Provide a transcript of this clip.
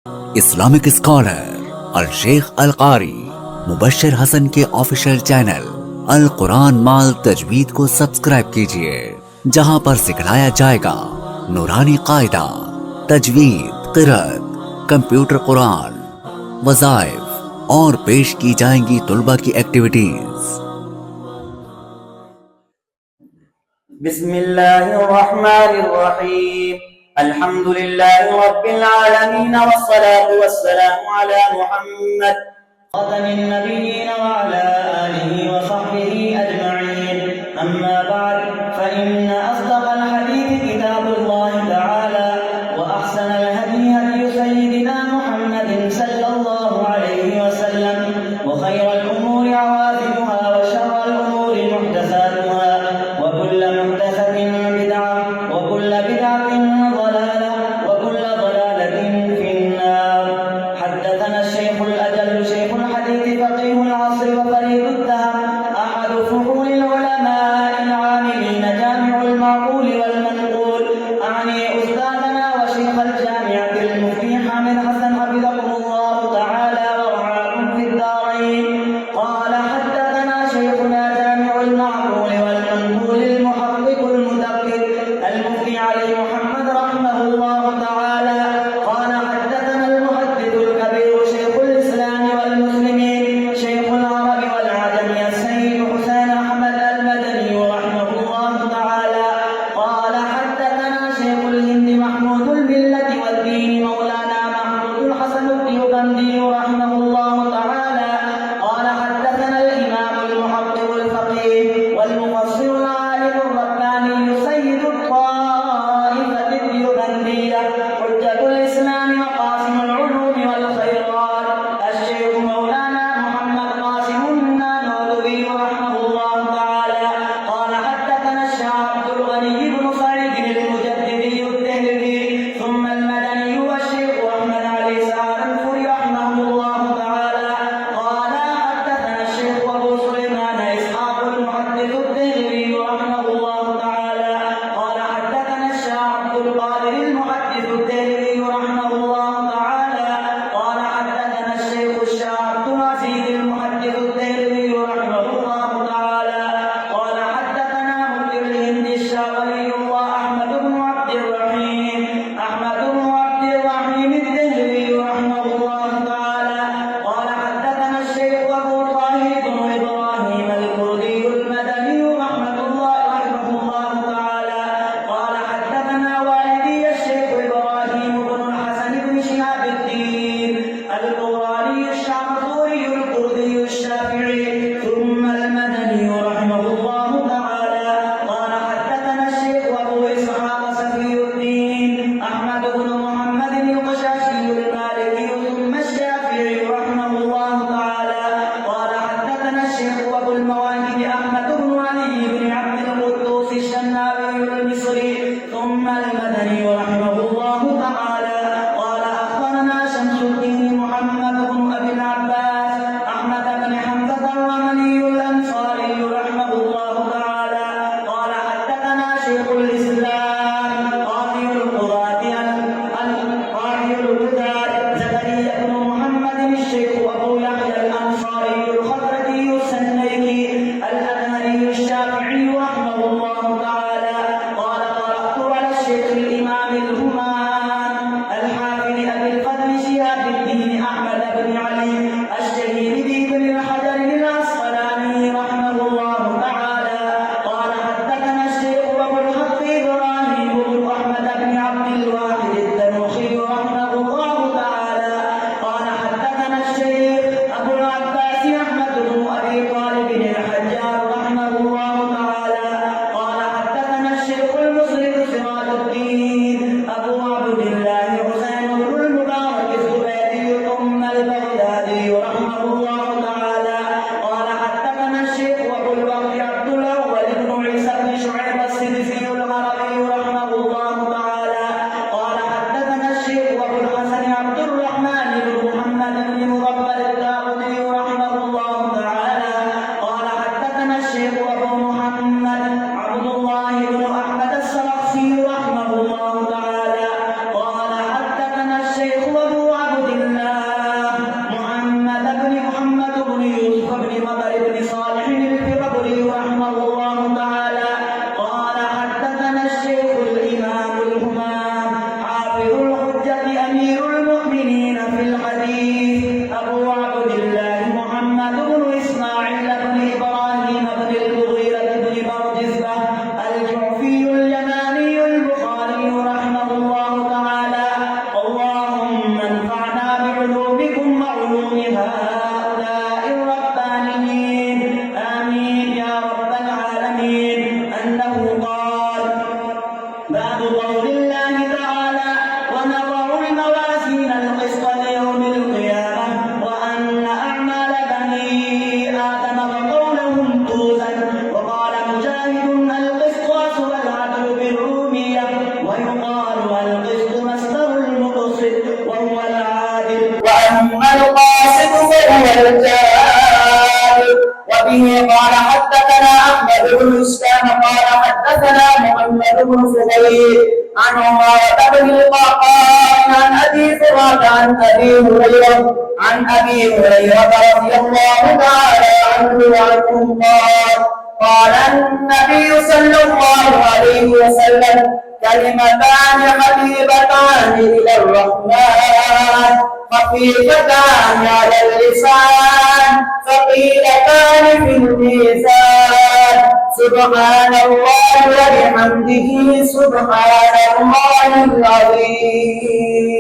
Islamic scholar अल शेख अल कारी मुबश्शिर हसन के official channel अल कुरान माल तजवीद को सब्सक्राइब कीजिए, जहां पर सिखाया जाएगा नूरानी कायदा, तजवीद, क़िराअत, कंप्यूटर कुरान, वज़ाइफ और पेश की जाएंगी तुलबा की एक्टिविटीज। बिस्मिल्लाहिर्रहमानिर्रहीम। अल्हम्दुलिल्लाहि रब्बिल आलमीन वस्सलातु वस्सलामु अला मुहम्मद ख़ातमिन नबिय्यीन व अला आलिहि व सहबिहि अजमईन। अम्मा बाद फ़इन्न अस्दक़ल हदीस किताबुल्लाहि तआला व अहसनल हदी हदी सय्यिदिना मुहम्मदिन सल्लल्लाहु अलैहि वसल्लम व खैरल उमूरि अवातिमुहा व शर्रल उमूरि मुहदसातुहा व कुल्लु मुहदसतिन बिदअह व कुल्लु बिदअतिन ضلالة وكل ضلالة في النار। حدثنا الشيخ الأجل شيخ الحديث فقيه العصر وفريد الدهر أحد فحول العلماء العاملين جامع المعقول والمنقول، أعني أستاذنا وشيخ الجامعة المفتي حامد حسن حفظكم الله تعالى ورعاكم في الدارين. قال حدثنا شيخنا جامع المعقول والمنقول المحقق المدقق المفتي علي محمد رحمه الله تعالى. قال حدثنا المحدث الكبير شيخ الإسلام والمسلمين شيخ العرب والعجم السيد حسين أحمد المدني رحمه الله تعالى. قال حدثنا شيخ الهند محمود الملة والدين مولانا محمود الحسن الديوبندي رحمه الله تعالى. قال حدثنا الإمام المحقق الفقيه والمفسر العالم الرباني سيد الطائفة الديوبندية حجة الإسلام وقاسم العلوم والخيرات الشيخ مولانا محمد قاسم النانوتبي رحمه الله تعالى. قال حدثنا الشيخ عبد الغني بن سعيد المجددي الدهلوي ثم المدني والشيخ أحمد علي سهرانفوري رحمه الله تعالى. قال حدثنا الشيخ أبو سليمان إسحاق المحدث الدهلوي رحمه الله تعالى. قال حدثنا الشيخ عبد القادر المحدث الدهلوي رحمه الله تعالى. قال حدثنا الشيخ الشيخ عبد العزيز المحدث الدهلوي رحمه الله تعالى. قال حدثنا مفتي الهند الشيخ ولي الله أحمد بن عبد الرحيم الدهلوي رحمه الله تعالى. قال حدثنا الشيخ أبو طاهر بن إبراهيم الكردي المدني رحمه الله تعالى. قال حدثنا والدي الشيخ إبراهيم بن الحسن بن شهاب الدين القراني الشعبوري الكردي الشافعي ثم المدني رحمه الله تعالى. قال حدثنا الشيخ أبو إسحاق صفي الدين أحمد بن محمد القشاشي المالكي ثم الشافعي رحمه الله تعالى. قال حدثنا الشيخ أبو المواهب أحمد بن علي بن عبد القدوس الشنابي المصري ثم المدني رحمه الله تعالى. قال أخبرنا شمس القاسط فهو الجاهل. وبه قال حدثنا أحمد بن إسلام قال حدثنا محمد بن فضيل عن عمارة بن القعقاع عن أبي فرات عن أبي هريرة رضي الله تعالى عنه وعنهم قال النبي صلى الله عليه وسلم كلمتان حبيبتان إلى الرحمن خفيفتان على اللسان ثقيلتان في الميزان سبحان الله وبحمده سبحان الله العظيم.